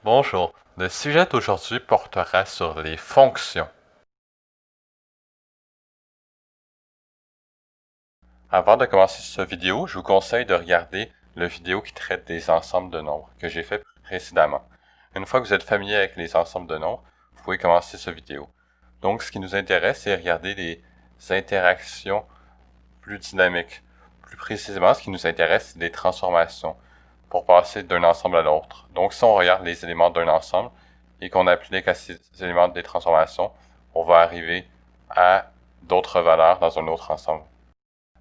Bonjour, le sujet d'aujourd'hui portera sur les fonctions. Avant de commencer cette vidéo, je vous conseille de regarder la vidéo qui traite des ensembles de nombres que j'ai fait précédemment. Une fois que vous êtes familier avec les ensembles de nombres, vous pouvez commencer cette vidéo. Donc, ce qui nous intéresse, c'est regarder les interactions plus dynamiques. Plus précisément, ce qui nous intéresse, c'est les transformations pour passer d'un ensemble à l'autre. Donc, si on regarde les éléments d'un ensemble et qu'on applique à ces éléments des transformations, on va arriver à d'autres valeurs dans un autre ensemble.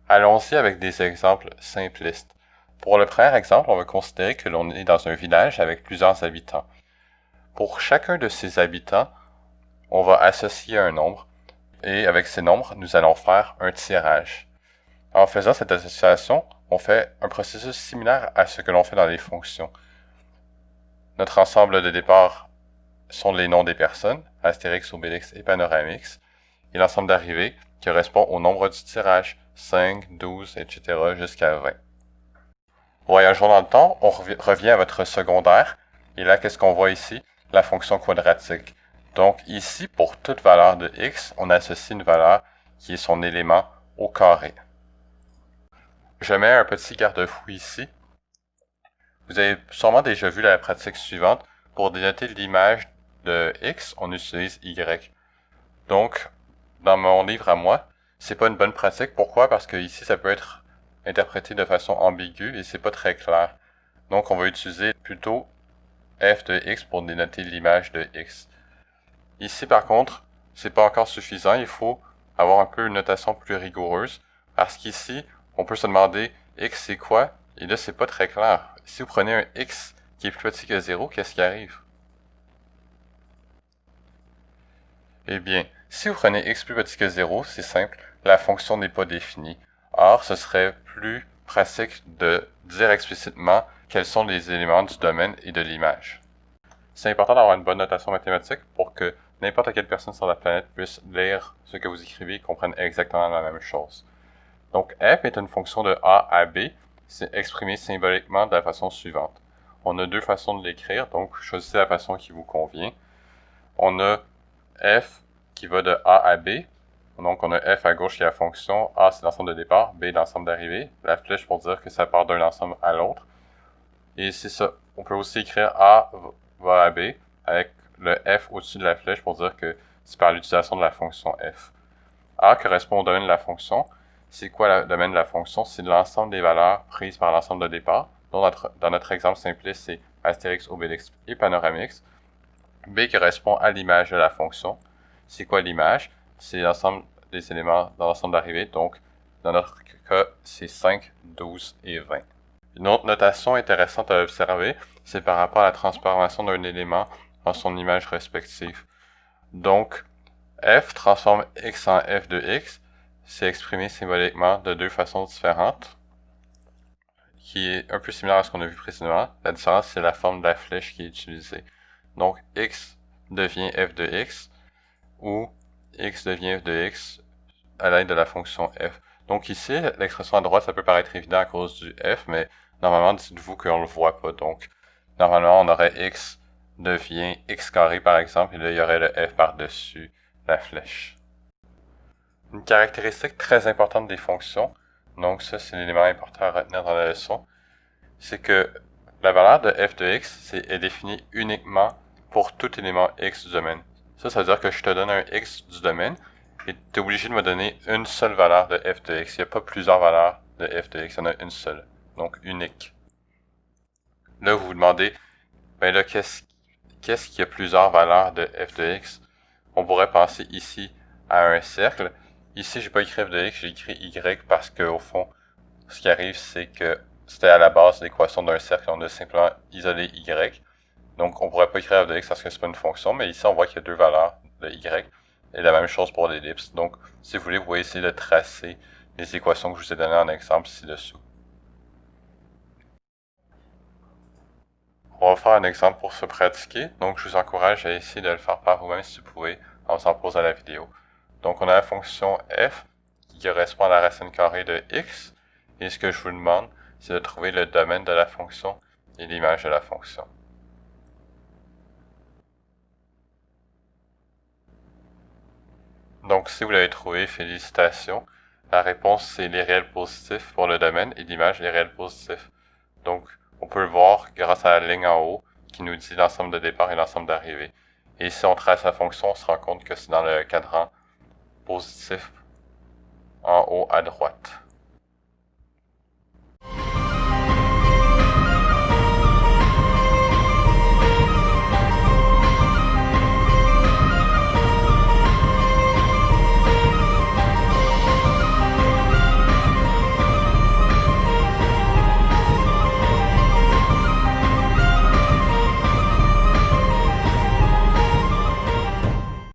Allons-y avec des exemples simplistes. Pour le premier exemple, on va considérer que l'on est dans un village avec plusieurs habitants. Pour chacun de ces habitants, on va associer un nombre et avec ces nombres, nous allons faire un tirage. En faisant cette association, on fait un processus similaire à ce que l'on fait dans les fonctions. Notre ensemble de départ sont les noms des personnes, Astérix, Obélix et Panoramix, et l'ensemble d'arrivée correspond au nombre du tirage, 5, 12, etc. jusqu'à 20. Voyageons dans le temps, on revient à votre secondaire, et là, qu'est-ce qu'on voit ici? La fonction quadratique. Donc ici, pour toute valeur de x, on associe une valeur qui est son élément au carré. Je mets un petit garde-fou ici. Vous avez sûrement déjà vu la pratique suivante. Pour dénoter l'image de x, on utilise y. Donc, dans mon livre à moi, c'est pas une bonne pratique. Pourquoi? Parce que ici, ça peut être interprété de façon ambiguë et c'est pas très clair. Donc, on va utiliser plutôt f de x pour dénoter l'image de x. Ici, par contre, c'est pas encore suffisant. Il faut avoir un peu une notation plus rigoureuse parce qu'ici, on peut se demander x c'est quoi? Et là, c'est pas très clair. Si vous prenez un x qui est plus petit que 0, qu'est-ce qui arrive? Eh bien, si vous prenez x plus petit que 0, c'est simple, la fonction n'est pas définie. Or, ce serait plus pratique de dire explicitement quels sont les éléments du domaine et de l'image. C'est important d'avoir une bonne notation mathématique pour que n'importe quelle personne sur la planète puisse lire ce que vous écrivez et comprenne exactement la même chose. Donc, f est une fonction de a à b, c'est exprimé symboliquement de la façon suivante. On a deux façons de l'écrire, donc choisissez la façon qui vous convient. On a f qui va de a à b, donc on a f à gauche qui est la fonction, a c'est l'ensemble de départ, b l'ensemble d'arrivée, la flèche pour dire que ça part d'un ensemble à l'autre. Et c'est ça, on peut aussi écrire a va à b avec le f au-dessus de la flèche pour dire que c'est par l'utilisation de la fonction f. A correspond au domaine de la fonction. C'est quoi le domaine de la fonction? C'est l'ensemble des valeurs prises par l'ensemble de départ. Donc dans notre exemple simpliste, c'est Astérix, Obélix et Panoramix. B correspond à l'image de la fonction. C'est quoi l'image? C'est l'ensemble des éléments dans l'ensemble d'arrivée. Donc, dans notre cas, c'est 5, 12 et 20. Une autre notation intéressante à observer, c'est par rapport à la transformation d'un élément en son image respective. Donc, f transforme x en f de x, c'est exprimé symboliquement de deux façons différentes, qui est un peu similaire à ce qu'on a vu précédemment. La différence, c'est la forme de la flèche qui est utilisée. Donc, x devient f de x, ou x devient f de x à l'aide de la fonction f. Donc ici, l'expression à droite, ça peut paraître évident à cause du f, mais normalement, dites-vous qu'on le voit pas. Donc, normalement, on aurait x devient x carré, par exemple, et là, il y aurait le f par-dessus la flèche. Une caractéristique très importante des fonctions, donc ça, c'est l'élément important à retenir dans la leçon, c'est que la valeur de f de x est définie uniquement pour tout élément x du domaine. Ça veut dire que je te donne un x du domaine et tu es obligé de me donner une seule valeur de f de x. Il n'y a pas plusieurs valeurs de f de x, il y en a une seule, donc unique. Là, vous vous demandez, ben là, qu'est-ce qui a plusieurs valeurs de f de x? On pourrait penser ici à un cercle. Ici, j'ai pas écrit f de x, j'ai écrit y parce que au fond, ce qui arrive, c'est que c'était à la base l'équation d'un cercle, on a simplement isolé y. Donc, on pourrait pas écrire f de x parce que c'est pas une fonction, mais ici, on voit qu'il y a deux valeurs de y. Et la même chose pour l'ellipse. Donc, si vous voulez, vous pouvez essayer de tracer les équations que je vous ai données en exemple ci-dessous. On va faire un exemple pour se pratiquer. Donc, je vous encourage à essayer de le faire par vous-même si vous pouvez, en faisant pause à la vidéo. Donc, on a la fonction f qui correspond à la racine carrée de x. Et ce que je vous demande, c'est de trouver le domaine de la fonction et l'image de la fonction. Donc, si vous l'avez trouvé, félicitations. La réponse, c'est les réels positifs pour le domaine et l'image, les réels positifs. Donc, on peut le voir grâce à la ligne en haut qui nous dit l'ensemble de départ et l'ensemble d'arrivée. Et si on trace la fonction, on se rend compte que c'est dans le cadran positif en haut à droite.